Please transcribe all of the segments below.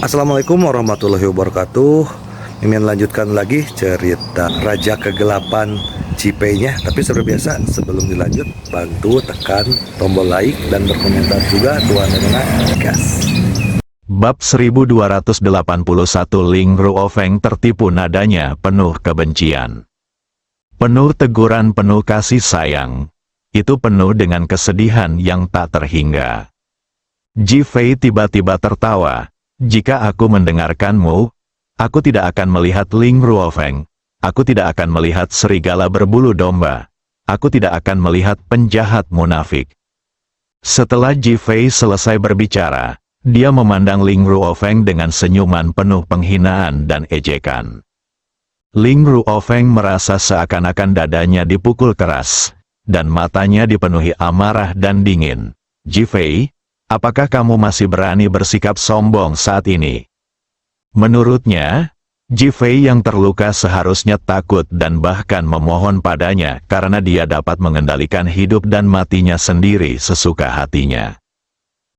Assalamualaikum warahmatullahi wabarakatuh. Mimin lanjutkan lagi cerita Raja Kegelapan Cipei-nya. Tapi seperti biasa, sebelum dilanjut, bantu tekan tombol like dan berkomentar juga tuan dan gas. Bab 1281 Ling Ruofeng tertipu, nadanya penuh kebencian. Penuh teguran, penuh kasih sayang. Itu penuh dengan kesedihan yang tak terhingga. Ji Fei tiba-tiba tertawa. Jika aku mendengarkanmu, aku tidak akan melihat Ling Ruofeng. Aku tidak akan melihat serigala berbulu domba. Aku tidak akan melihat penjahat munafik. Setelah Ji Fei selesai berbicara, dia memandang Ling Ruofeng dengan senyuman penuh penghinaan dan ejekan. Ling Ruofeng merasa seakan-akan dadanya dipukul keras, dan matanya dipenuhi amarah dan dingin. Ji Fei, apakah kamu masih berani bersikap sombong saat ini? Menurutnya, Ji Fei yang terluka seharusnya takut dan bahkan memohon padanya karena dia dapat mengendalikan hidup dan matinya sendiri sesuka hatinya.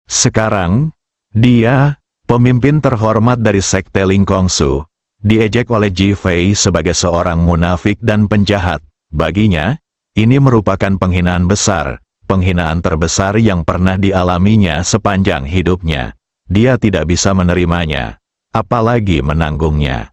Sekarang, dia, pemimpin terhormat dari Sekte Ling Kongsu, diejek oleh Ji Fei sebagai seorang munafik dan penjahat. Baginya, ini merupakan penghinaan besar, penghinaan terbesar yang pernah dialaminya sepanjang hidupnya. Dia tidak bisa menerimanya, apalagi menanggungnya.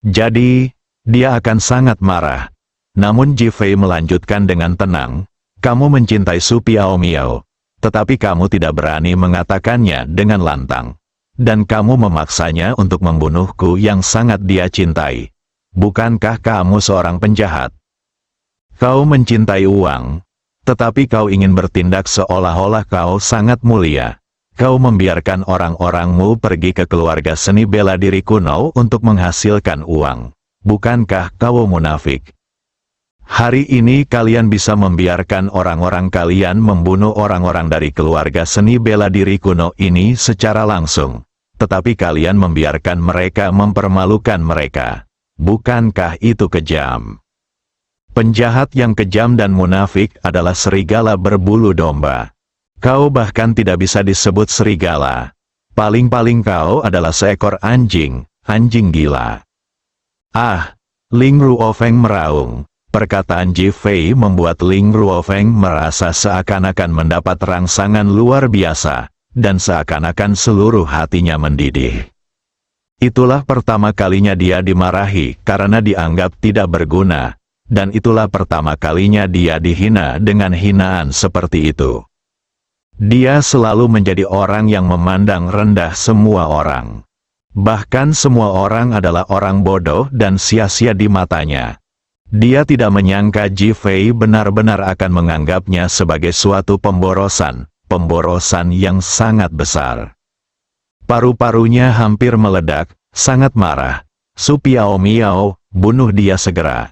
Jadi, dia akan sangat marah. Namun Ji Fei melanjutkan dengan tenang, kamu mencintai Su Piaomiao, tetapi kamu tidak berani mengatakannya dengan lantang. Dan kamu memaksanya untuk membunuhku yang sangat dia cintai. Bukankah kamu seorang penjahat? Kau mencintai uang, tetapi kau ingin bertindak seolah-olah kau sangat mulia. Kau membiarkan orang-orangmu pergi ke keluarga seni bela diri kuno untuk menghasilkan uang. Bukankah kau munafik? Hari ini kalian bisa membiarkan orang-orang kalian membunuh orang-orang dari keluarga seni bela diri kuno ini secara langsung. Tetapi kalian membiarkan mereka mempermalukan mereka. Bukankah itu kejam? Penjahat yang kejam dan munafik adalah serigala berbulu domba. Kau bahkan tidak bisa disebut serigala. Paling-paling kau adalah seekor anjing, anjing gila. Ah, Ling Ruofeng meraung. Perkataan Ji Fei membuat Ling Ruofeng merasa seakan-akan mendapat rangsangan luar biasa, dan seakan-akan seluruh hatinya mendidih. Itulah pertama kalinya dia dimarahi karena dianggap tidak berguna, dan itulah pertama kalinya dia dihina dengan hinaan seperti itu. Dia selalu menjadi orang yang memandang rendah semua orang. Bahkan semua orang adalah orang bodoh dan sia-sia di matanya. Dia tidak menyangka Ji Fei benar-benar akan menganggapnya sebagai suatu pemborosan yang sangat besar. Paru-parunya hampir meledak, sangat marah. Su Piaomiao, bunuh dia segera.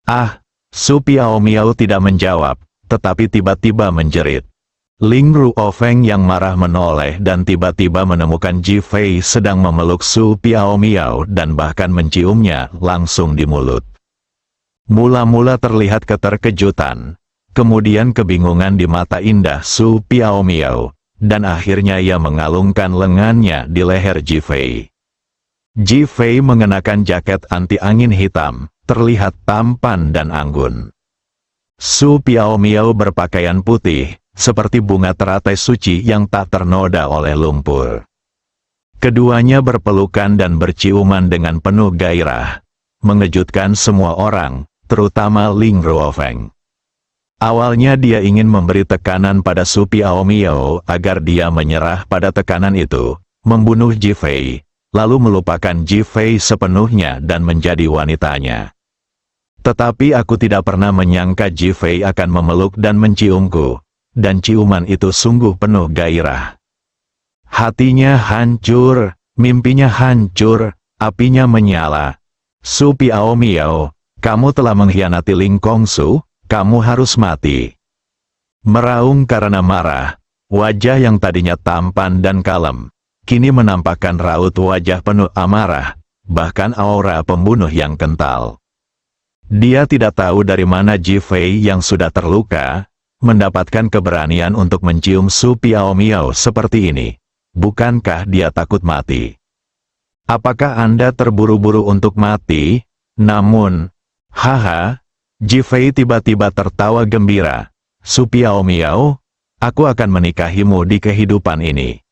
Ah, Su Piaomiao tidak menjawab, tetapi tiba-tiba menjerit. Ling Ruofeng yang marah menoleh dan tiba-tiba menemukan Ji Fei sedang memeluk Su Piaomiao dan bahkan menciumnya langsung di mulut. Mula-mula terlihat keterkejutan, kemudian kebingungan di mata indah Su Piaomiao, dan akhirnya ia mengalungkan lengannya di leher Ji Fei. Ji Fei mengenakan jaket anti-angin hitam, terlihat tampan dan anggun. Su Piaomiao berpakaian putih, seperti bunga teratai suci yang tak ternoda oleh lumpur. Keduanya berpelukan dan berciuman dengan penuh gairah, mengejutkan semua orang, terutama Ling Ruofeng. Awalnya dia ingin memberi tekanan pada Su Piaomiao agar dia menyerah pada tekanan itu, membunuh Ji Fei, lalu melupakan Ji Fei sepenuhnya dan menjadi wanitanya. Tetapi aku tidak pernah menyangka Ji Fei akan memeluk dan menciumku, dan ciuman itu sungguh penuh gairah. Hatinya hancur, mimpinya hancur, apinya menyala. Su Piaomiao, kamu telah mengkhianati Ling Kongsu, kamu harus mati. Meraung karena marah, wajah yang tadinya tampan dan kalem, kini menampakkan raut wajah penuh amarah, bahkan aura pembunuh yang kental. Dia tidak tahu dari mana Ji Fei yang sudah terluka, mendapatkan keberanian untuk mencium Su Piaomiao seperti ini. bukankah dia takut mati? Apakah Anda terburu-buru untuk mati? Namun, haha, Jifei tiba-tiba tertawa gembira. Su Piao Miao, aku akan menikahimu di kehidupan ini.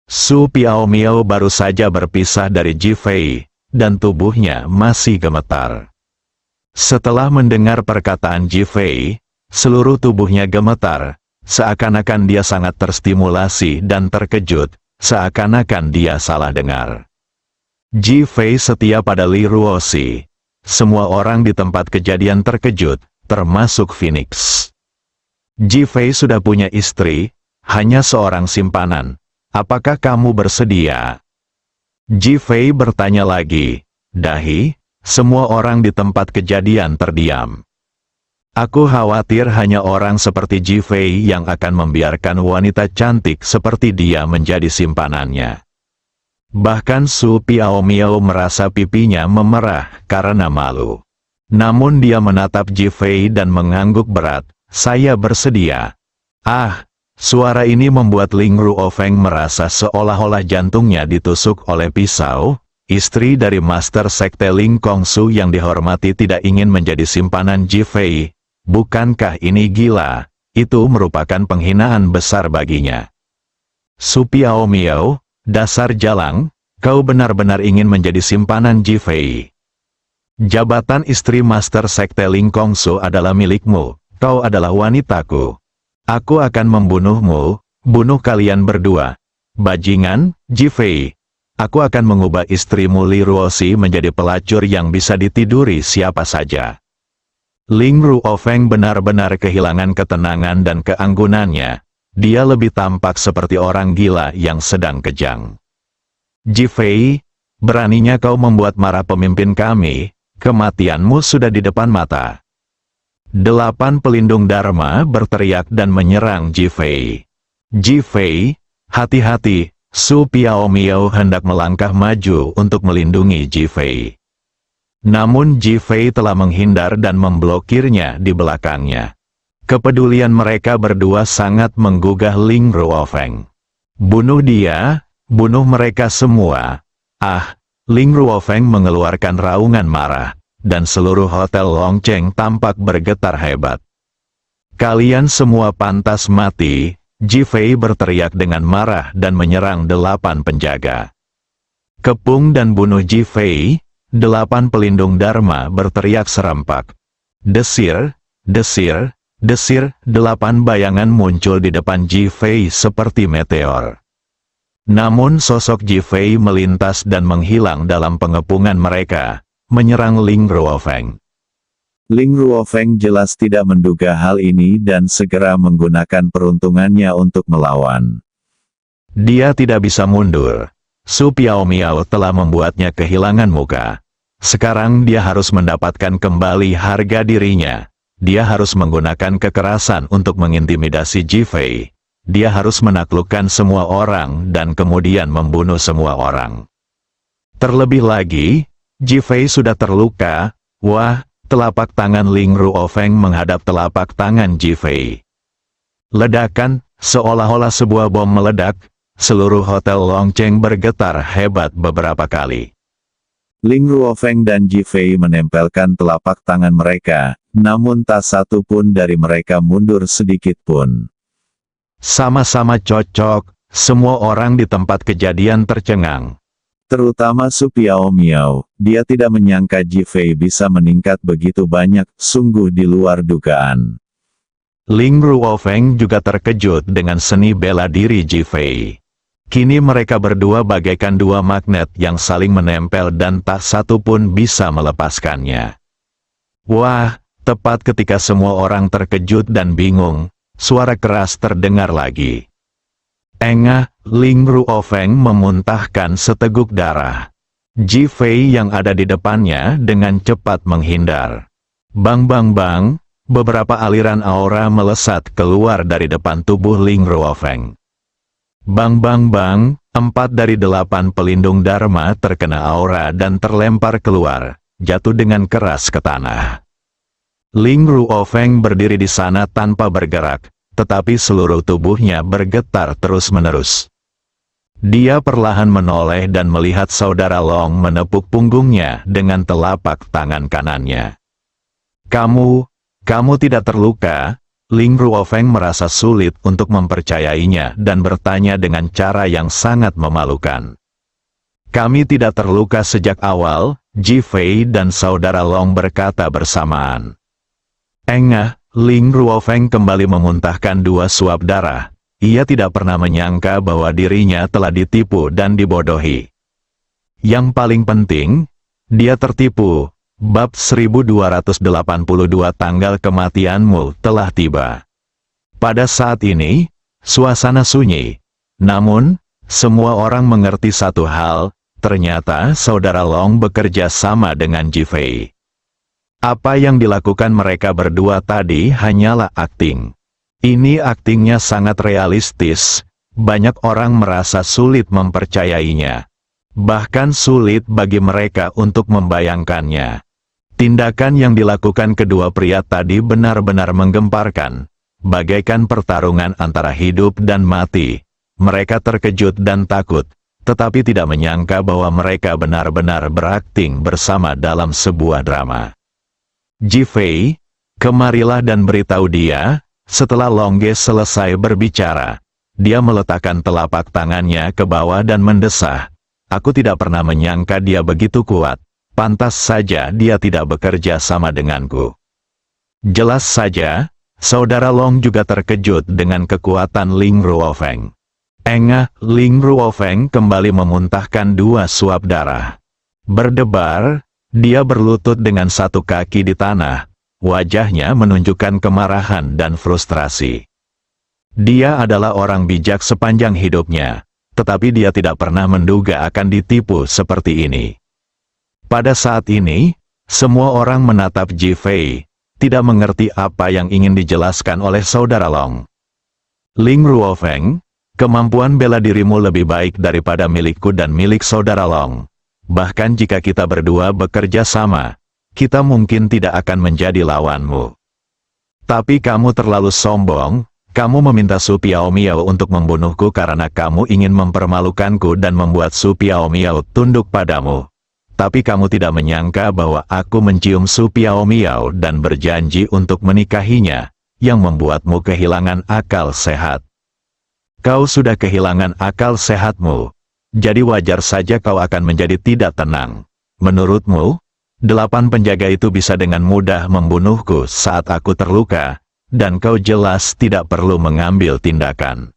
Su Piao Miao baru saja berpisah dari Jifei, dan tubuhnya masih gemetar. Setelah mendengar perkataan Jifei, seluruh tubuhnya gemetar, seakan-akan dia sangat terstimulasi dan terkejut, seakan-akan dia salah dengar. Jifei setia pada Li Ruoxi. Semua orang di tempat kejadian terkejut, termasuk Phoenix. Jifei sudah punya istri, hanya seorang simpanan. Apakah kamu bersedia? Jifei bertanya lagi. Dahi, semua orang di tempat kejadian terdiam. Aku khawatir hanya orang seperti Jifei yang akan membiarkan wanita cantik seperti dia menjadi simpanannya. Bahkan Su Piao Miao merasa pipinya memerah karena malu. Namun dia menatap Jifei dan mengangguk berat. Saya bersedia. Ah, suara ini membuat Ling Ruofeng merasa seolah-olah jantungnya ditusuk oleh pisau. Istri dari Master Sekte Ling Kongsu yang dihormati tidak ingin menjadi simpanan Jifei. Bukankah ini gila? Itu merupakan penghinaan besar baginya. Su Piao Miao, dasar jalang, kau benar-benar ingin menjadi simpanan Jifei. Jabatan istri Master Sekte Ling Kongsu adalah milikmu, kau adalah wanitaku. Aku akan membunuhmu, bunuh kalian berdua. Bajingan, Jifei. Aku akan mengubah istrimu Li Ruoxi menjadi pelacur yang bisa ditiduri siapa saja. Ling Ruofeng benar-benar kehilangan ketenangan dan keanggunannya. Dia lebih tampak seperti orang gila yang sedang kejang. Jifei, beraninya kau membuat marah pemimpin kami, kematianmu sudah di depan mata. 8 pelindung Dharma berteriak dan menyerang Jifei. Jifei, hati-hati, Su Piao Miao hendak melangkah maju untuk melindungi Jifei. Namun Jifei telah menghindar dan memblokirnya di belakangnya. Kepedulian mereka berdua sangat menggugah Ling Ruofeng. Bunuh dia, bunuh mereka semua. Ah, Ling Ruofeng mengeluarkan raungan marah, dan seluruh hotel Longcheng tampak bergetar hebat. Kalian semua pantas mati, Jifei berteriak dengan marah dan menyerang 8 penjaga. Kepung dan bunuh Jifei, 8 pelindung Dharma berteriak serempak. Desir, desir, desir, 8 bayangan muncul di depan Jifei seperti meteor. Namun sosok Jifei melintas dan menghilang dalam pengepungan mereka, menyerang Ling Ruofeng. Ling Ruofeng jelas tidak menduga hal ini dan segera menggunakan peruntungannya untuk melawan. Dia tidak bisa mundur. Su Piao Miao telah membuatnya kehilangan muka. Sekarang dia harus mendapatkan kembali harga dirinya. Dia harus menggunakan kekerasan untuk mengintimidasi Jifei. Dia harus menaklukkan semua orang dan kemudian membunuh semua orang. Terlebih lagi, Jifei sudah terluka. Wah, telapak tangan Ling Ruofeng menghadap telapak tangan Jifei. Ledakan, seolah-olah sebuah bom meledak. Seluruh hotel Longcheng bergetar hebat beberapa kali. Ling Ruofeng dan Jifei menempelkan telapak tangan mereka, namun tak satu pun dari mereka mundur sedikit pun. Sama-sama cocok, semua orang di tempat kejadian tercengang. Terutama Su Piao Miao, dia tidak menyangka Jifei bisa meningkat begitu banyak, sungguh di luar dugaan. Ling Ruofeng juga terkejut dengan seni bela diri Jifei. Kini mereka berdua bagaikan 2 magnet yang saling menempel dan tak satu pun bisa melepaskannya. Wah, tepat ketika semua orang terkejut dan bingung, suara keras terdengar lagi. Engah, Ling Ruofeng memuntahkan seteguk darah. Jifei yang ada di depannya dengan cepat menghindar. Bang bang bang, beberapa aliran aura melesat keluar dari depan tubuh Ling Ruofeng. Bang bang bang, 4 dari 8 pelindung Dharma terkena aura dan terlempar keluar, jatuh dengan keras ke tanah. Ling Ruofeng berdiri di sana tanpa bergerak, tetapi seluruh tubuhnya bergetar terus-menerus. Dia perlahan menoleh dan melihat saudara Long menepuk punggungnya dengan telapak tangan kanannya. Kamu tidak terluka?" Ling Ruofeng merasa sulit untuk mempercayainya dan bertanya dengan cara yang sangat memalukan. "Kami tidak terluka sejak awal," Ji Fei dan saudara Long berkata bersamaan. Engah, Ling Ruofeng kembali memuntahkan 2 suap darah. Ia tidak pernah menyangka bahwa dirinya telah ditipu dan dibodohi. Yang paling penting, dia tertipu. Bab 1282 tanggal kematianmu telah tiba. Pada saat ini, suasana sunyi. Namun, semua orang mengerti satu hal, ternyata saudara Long bekerja sama dengan Ji Fei. Apa yang dilakukan mereka berdua tadi hanyalah akting. Ini aktingnya sangat realistis, banyak orang merasa sulit mempercayainya. Bahkan sulit bagi mereka untuk membayangkannya. Tindakan yang dilakukan kedua pria tadi benar-benar menggemparkan, bagaikan pertarungan antara hidup dan mati. Mereka terkejut dan takut, tetapi tidak menyangka bahwa mereka benar-benar berakting bersama dalam sebuah drama. "Ji Fei, kemarilah dan beritahu dia." Setelah Longge selesai berbicara, dia meletakkan telapak tangannya ke bawah dan mendesah. "Aku tidak pernah menyangka dia begitu kuat. Pantas saja dia tidak bekerja sama denganku." Jelas saja, saudara Long juga terkejut dengan kekuatan Ling Ruofeng. Engah, Ling Ruofeng kembali memuntahkan 2 suap darah. Berdebar, dia berlutut dengan satu kaki di tanah. Wajahnya menunjukkan kemarahan dan frustrasi. Dia adalah orang bijak sepanjang hidupnya, tetapi dia tidak pernah menduga akan ditipu seperti ini. Pada saat ini, semua orang menatap Ji Fei, tidak mengerti apa yang ingin dijelaskan oleh saudara Long. "Ling Ruofeng, kemampuan bela dirimu lebih baik daripada milikku dan milik saudara Long. Bahkan jika kita berdua bekerja sama, kita mungkin tidak akan menjadi lawanmu. Tapi kamu terlalu sombong, kamu meminta Su Piao Miao untuk membunuhku karena kamu ingin mempermalukanku dan membuat Su Piao Miao tunduk padamu. Tapi kamu tidak menyangka bahwa aku mencium Su Piao Miao dan berjanji untuk menikahinya, yang membuatmu kehilangan akal sehat. Kau sudah kehilangan akal sehatmu, jadi wajar saja kau akan menjadi tidak tenang. Menurutmu, 8 penjaga itu bisa dengan mudah membunuhku saat aku terluka, dan kau jelas tidak perlu mengambil tindakan.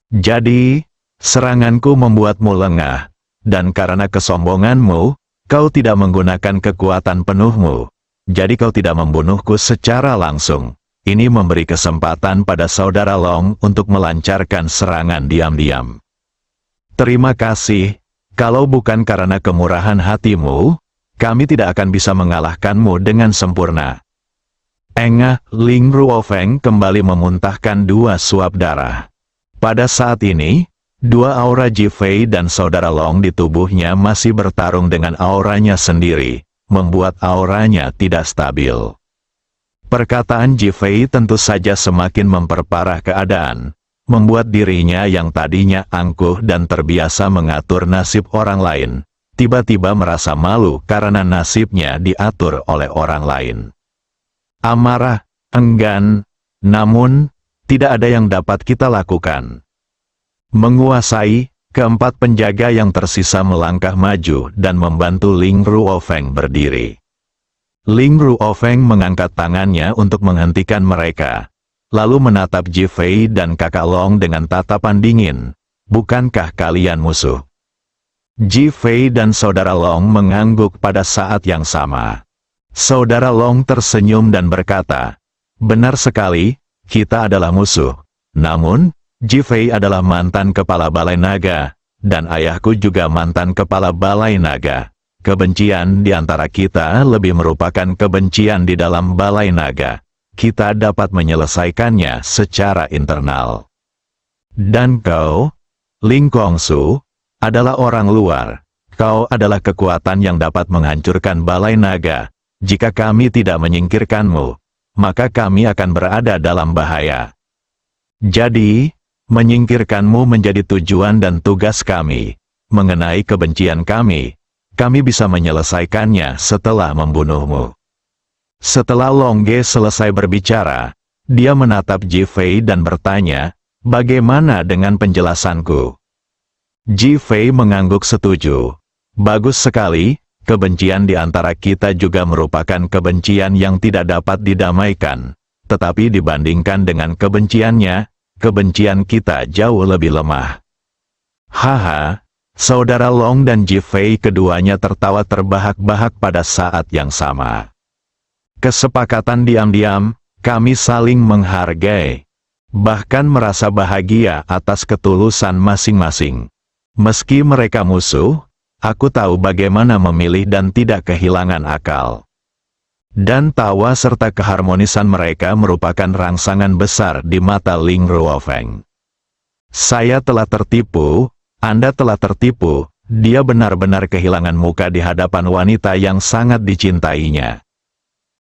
Jadi, seranganku membuatmu lengah, dan karena kesombonganmu, kau tidak menggunakan kekuatan penuhmu. Jadi kau tidak membunuhku secara langsung. Ini memberi kesempatan pada saudara Long untuk melancarkan serangan diam-diam. Terima kasih, kalau bukan karena kemurahan hatimu, kami tidak akan bisa mengalahkanmu dengan sempurna. Engah, Ling Ruofeng kembali memuntahkan 2 suap darah. Pada saat ini, 2 aura Ji Fei dan saudara Long di tubuhnya masih bertarung dengan auranya sendiri, membuat auranya tidak stabil. Perkataan Ji Fei tentu saja semakin memperparah keadaan, membuat dirinya yang tadinya angkuh dan terbiasa mengatur nasib orang lain, tiba-tiba merasa malu karena nasibnya diatur oleh orang lain. Amarah, enggan, namun, tidak ada yang dapat kita lakukan. Menguasai, keempat penjaga yang tersisa melangkah maju dan membantu Ling Ruofeng berdiri. Ling Ruofeng mengangkat tangannya untuk menghentikan mereka, lalu menatap Ji Fei dan kakak Long dengan tatapan dingin. "Bukankah kalian musuh?" Ji Fei dan saudara Long mengangguk pada saat yang sama. Saudara Long tersenyum dan berkata, "Benar sekali, kita adalah musuh. Namun, Ji Fei adalah mantan kepala Balai Naga, dan ayahku juga mantan kepala Balai Naga. Kebencian di antara kita lebih merupakan kebencian di dalam Balai Naga. Kita dapat menyelesaikannya secara internal. Dan kau, Ling Kongsu, adalah orang luar. Kau adalah kekuatan yang dapat menghancurkan Balai Naga. Jika kami tidak menyingkirkanmu, maka kami akan berada dalam bahaya. Jadi, Menyingkirkanmu menjadi tujuan dan tugas kami. Mengenai kebencian kami bisa menyelesaikannya setelah membunuhmu. Setelah Long Ge selesai berbicara, dia menatap Ji Fei dan bertanya, bagaimana dengan penjelasanku? Ji Fei mengangguk setuju. Bagus sekali, kebencian di antara kita juga merupakan kebencian yang tidak dapat didamaikan. Tetapi dibandingkan dengan kebenciannya, kebencian kita jauh lebih lemah. Haha, saudara Long dan Ji Fei keduanya tertawa terbahak-bahak pada saat yang sama. Kesepakatan diam-diam, kami saling menghargai. Bahkan merasa bahagia atas ketulusan masing-masing. Meski mereka musuh, aku tahu bagaimana memilih dan tidak kehilangan akal. Dan tawa serta keharmonisan mereka merupakan rangsangan besar di mata Ling Ruofeng. Saya telah tertipu, Anda telah tertipu, dia benar-benar kehilangan muka di hadapan wanita yang sangat dicintainya.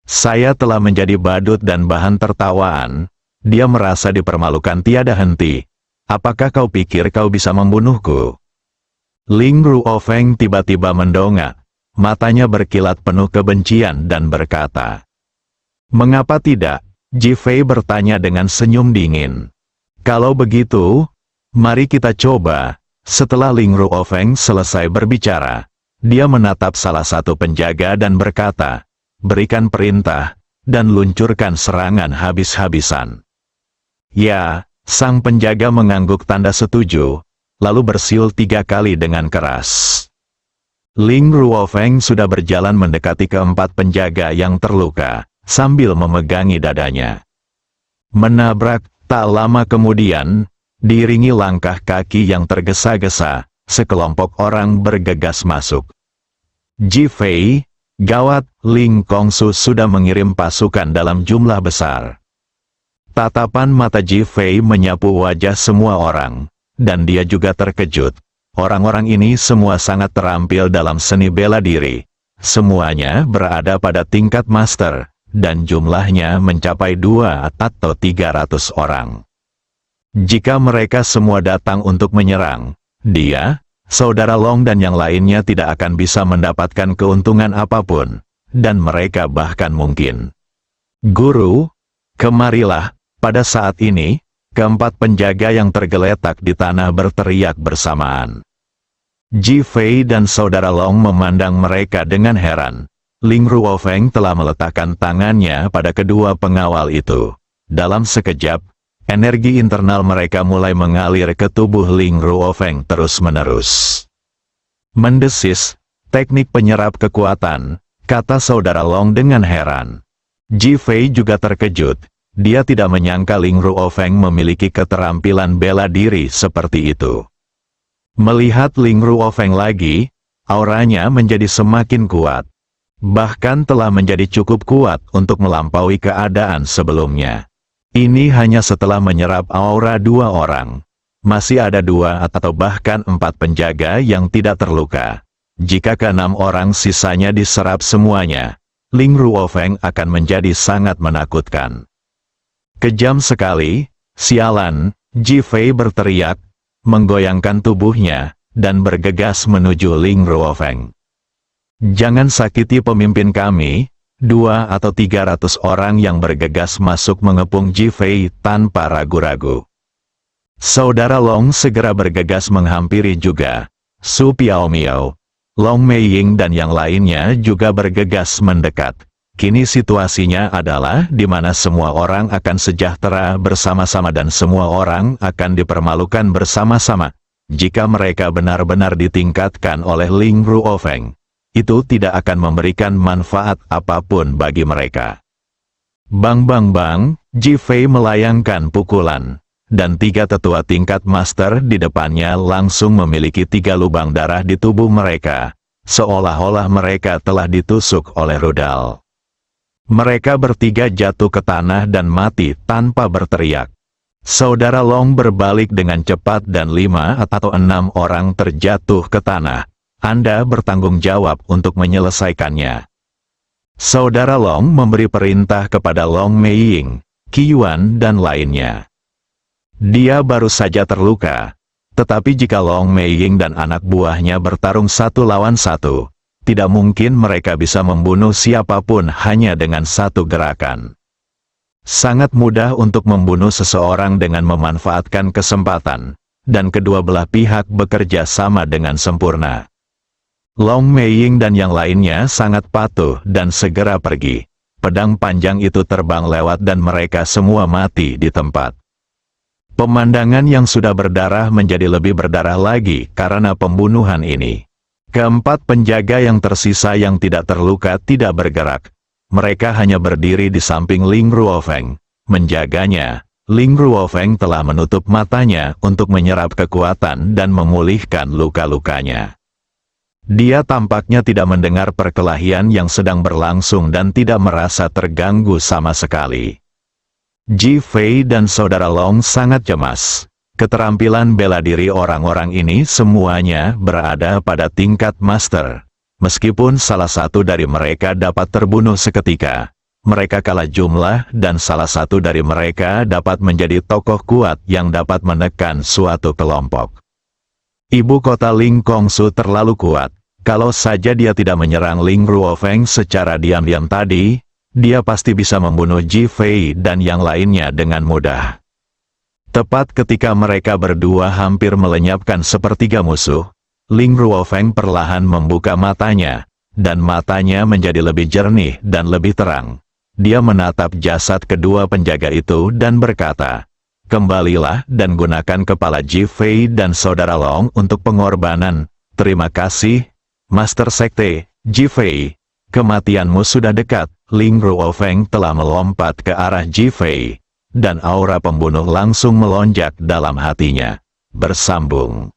Saya telah menjadi badut dan bahan tertawaan, dia merasa dipermalukan tiada henti. Apakah kau pikir kau bisa membunuhku? Ling Ruofeng tiba-tiba mendongak, matanya berkilat penuh kebencian dan berkata, "Mengapa tidak?" Ji Fei bertanya dengan senyum dingin. "Kalau begitu, mari kita coba." Setelah Ling Ruofeng selesai berbicara, dia menatap salah satu penjaga dan berkata, "Berikan perintah, dan luncurkan serangan habis-habisan." Ya, sang penjaga mengangguk tanda setuju, lalu bersiul 3 kali dengan keras. Ling Ruofeng sudah berjalan mendekati keempat penjaga yang terluka, sambil memegangi dadanya. Menabrak, tak lama kemudian, diiringi langkah kaki yang tergesa-gesa, sekelompok orang bergegas masuk. Ji Fei, gawat, Ling Kongsu sudah mengirim pasukan dalam jumlah besar. Tatapan mata Ji Fei menyapu wajah semua orang, dan dia juga terkejut. Orang-orang ini semua sangat terampil dalam seni bela diri. Semuanya berada pada tingkat master, dan jumlahnya mencapai 2 atau 300 orang. Jika mereka semua datang untuk menyerang, dia, saudara Long dan yang lainnya tidak akan bisa mendapatkan keuntungan apapun, dan mereka bahkan mungkin. "Guru, kemarilah." Pada saat ini, keempat penjaga yang tergeletak di tanah berteriak bersamaan. Ji Fei dan saudara Long memandang mereka dengan heran. Ling Ruofeng telah meletakkan tangannya pada kedua pengawal itu. Dalam sekejap, energi internal mereka mulai mengalir ke tubuh Ling Ruofeng terus-menerus. "Mendesis, teknik penyerap kekuatan," kata saudara Long dengan heran. Ji Fei juga terkejut. Dia tidak menyangka Ling Ruofeng memiliki keterampilan bela diri seperti itu. Melihat Ling Ruofeng lagi, auranya menjadi semakin kuat. Bahkan telah menjadi cukup kuat untuk melampaui keadaan sebelumnya. Ini hanya setelah menyerap aura 2 orang. Masih ada 2 atau bahkan 4 penjaga yang tidak terluka. Jika ke-6 orang sisanya diserap semuanya, Ling Ruofeng akan menjadi sangat menakutkan. "Kejam sekali, sialan," Ji Fei berteriak, menggoyangkan tubuhnya, dan bergegas menuju Ling Ruofeng. "Jangan sakiti pemimpin kami." 2 atau 300 orang yang bergegas masuk mengepung Ji Fei tanpa ragu-ragu. Saudara Long segera bergegas menghampiri juga. Su Piaomiao, Long Meiying dan yang lainnya juga bergegas mendekat. Kini situasinya adalah di mana semua orang akan sejahtera bersama-sama dan semua orang akan dipermalukan bersama-sama. Jika mereka benar-benar ditingkatkan oleh Ling Ruofeng, itu tidak akan memberikan manfaat apapun bagi mereka. Bang bang bang, Ji Fei melayangkan pukulan, dan 3 tetua tingkat master di depannya langsung memiliki 3 lubang darah di tubuh mereka, seolah-olah mereka telah ditusuk oleh rudal. Mereka bertiga jatuh ke tanah dan mati tanpa berteriak. Saudara Long berbalik dengan cepat dan 5 atau 6 orang terjatuh ke tanah. Anda bertanggung jawab untuk menyelesaikannya. Saudara Long memberi perintah kepada Long Meiying, Qi Yuan dan lainnya. Dia baru saja terluka. Tetapi jika Long Meiying dan anak buahnya bertarung satu lawan satu, tidak mungkin mereka bisa membunuh siapapun hanya dengan satu gerakan. Sangat mudah untuk membunuh seseorang dengan memanfaatkan kesempatan, dan kedua belah pihak bekerja sama dengan sempurna. Long Meiying dan yang lainnya sangat patuh dan segera pergi. Pedang panjang itu terbang lewat dan mereka semua mati di tempat. Pemandangan yang sudah berdarah menjadi lebih berdarah lagi karena pembunuhan ini. Keempat penjaga yang tersisa yang tidak terluka tidak bergerak. Mereka hanya berdiri di samping Ling Ruofeng, menjaganya. Ling Ruofeng telah menutup matanya untuk menyerap kekuatan dan memulihkan luka-lukanya. Dia tampaknya tidak mendengar perkelahian yang sedang berlangsung dan tidak merasa terganggu sama sekali. Ji Fei dan saudara Long sangat cemas. Keterampilan bela diri orang-orang ini semuanya berada pada tingkat master. Meskipun salah satu dari mereka dapat terbunuh seketika, mereka kalah jumlah dan salah satu dari mereka dapat menjadi tokoh kuat yang dapat menekan suatu kelompok. Ibu kota Ling Kongsu terlalu kuat. Kalau saja dia tidak menyerang Ling Ruofeng secara diam-diam tadi, dia pasti bisa membunuh Ji Fei dan yang lainnya dengan mudah. Tepat ketika mereka berdua hampir melenyapkan sepertiga musuh, Ling Ruofeng perlahan membuka matanya, dan matanya menjadi lebih jernih dan lebih terang. Dia menatap jasad kedua penjaga itu dan berkata, "Kembalilah dan gunakan kepala Ji Fei dan saudara Long untuk pengorbanan. Terima kasih, Master Sekte, Ji Fei. Kematianmu sudah dekat." Ling Ruofeng telah melompat ke arah Ji Fei, dan aura pembunuh langsung melonjak dalam hatinya. Bersambung.